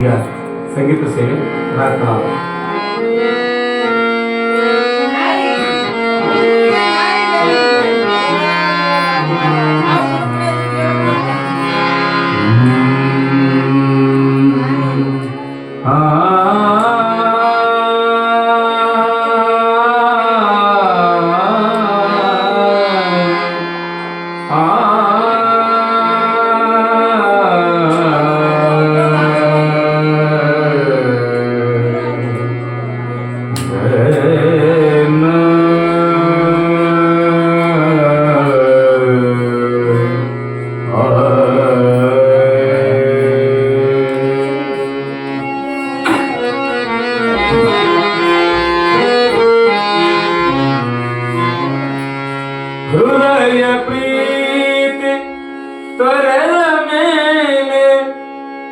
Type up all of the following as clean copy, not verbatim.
ಸಂಗೀತ ಸೇವೆ ರಾಗತಾಳ. ಹೃದಯ ಪ್ರೀತಿ ತೊರೆದ ಮೇಲೆ,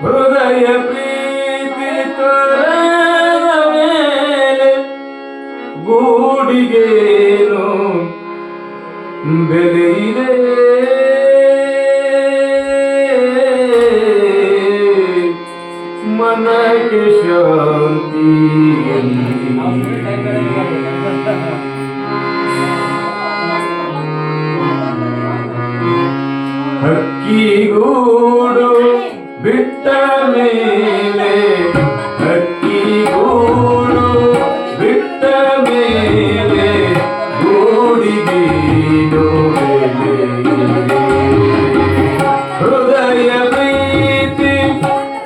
ಹೃದಯ ಪ್ರೀತಿ ತೊರೆದ ಮೇಲೆ ಗೂಡಿಗೇನು ಬೆಲೆ ಇದೆ? ಮನಕ್ಕೆ ಶಾಂತಿ ಹಕ್ಕಿಗೂಡು ಬಿಟ್ಟ ಮೇಲೆ, ಹಕ್ಕಿಗೂಡು ಬಿಟ್ಟ ಮೇಲೆ ಗೂಡಿಗೇನು ಬೆಲೆ ಇದೆ? ಹೃದಯ ಪ್ರೀತಿ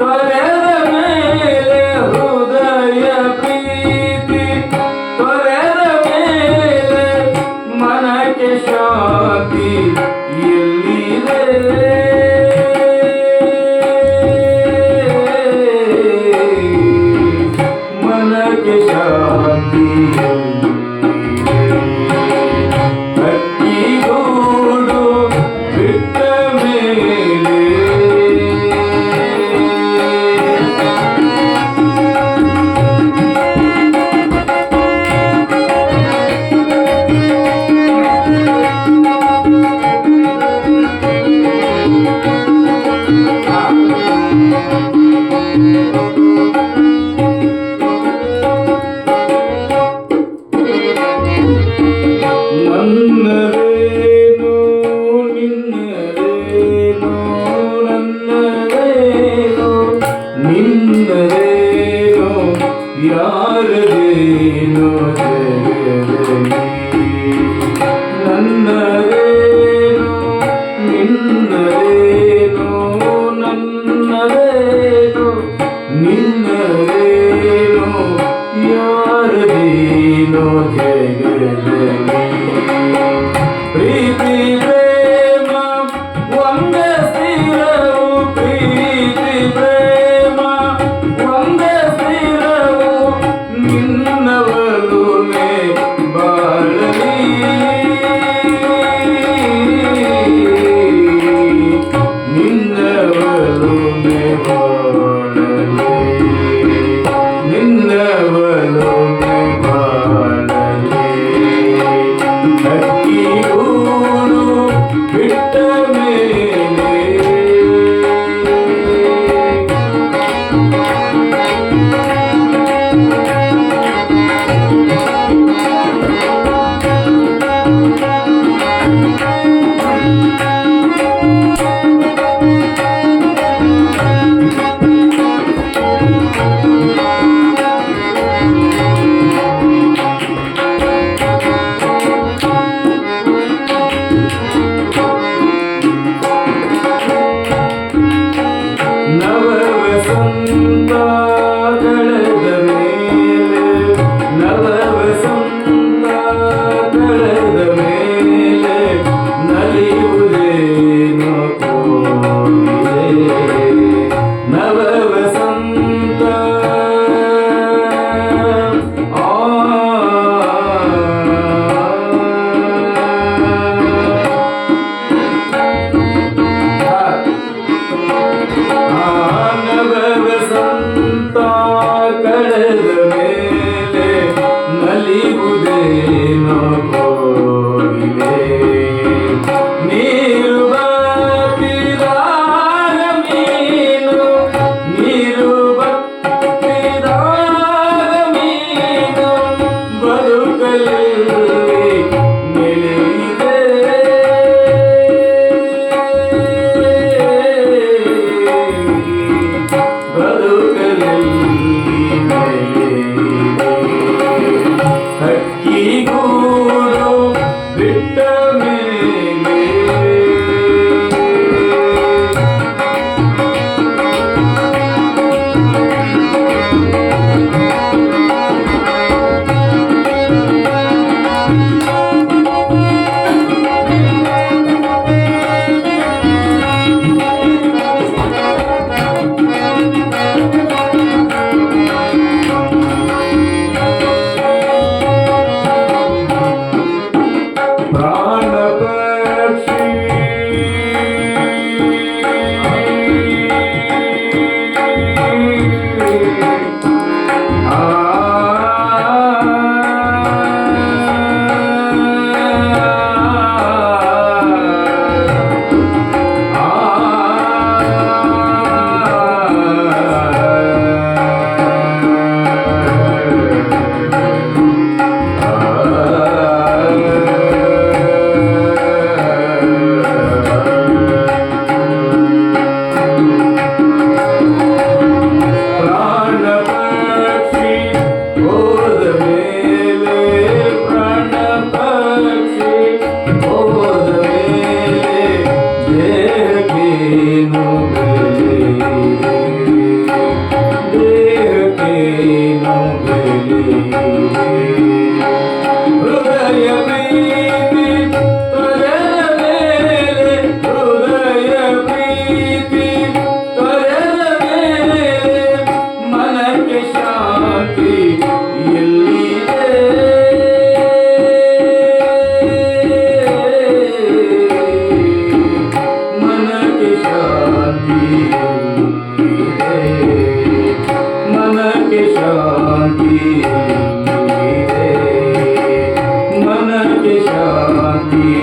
ತೊರೆದ ಮೇಲೆ, ಹೃದಯ ಪ್ರೀತಿ ತೊರೆದ ಮೇಲೆ ಮನಕ್ಕೆ ಶಾಂತಿ ಎಲ್ಲಿದೆ? ಮನಕ್ಕೆ ಶಾಂತಿ ಹಕ್ಕಿಗೂಡು ಬಿಟ್ಟ ಮೇಲೆ. ನನ್ನದೇನೋ ನಿನ್ನದೇನೋ, ನನ್ನದೇನೋ ನಿನ್ನದೇನೋ, ಯಾರದೇನೋ ಜಗದಲ್ಲಿ. ನನ್ನದೇನೋ ನಿನ್ನದೇನೋ, ನನ್ನದೇನೋ ನಿನ್ನದೇನೋ, ಯಾರದೇನೋ ಜಗದಲ್ಲಿ. ಪ್ರೀತಿ ಪ್ರೇಮ ಒಂದೇ ಸ್ಥಿರವು, ಪ್ರೀತಿ ಪ್ರೇಮ ಒಂದೇ ಸ್ಥಿರವು, ನಿನ್ನವಲುಮೆ ಬಾಳಲಿ. ನಿನ್ನವಲುಮೆ ಬಾಳಲಿ, ನಿನ್ನವಲುಮೆ ಬಾಳಲಿ. ಹಕ್ಕಿಗೂಡು ಬಿಟ್ಟ ಮೇಲೆ ನವವಸಂತ ಕಳೆದ ಮೇಲೆ, ನವವಸಂತ ಕಳೆದ ಮೇಲೆ ನಲಿಯುವುದೇನೋ ಕೋಗಿಲೆ. ನವವಸಂತ ಈ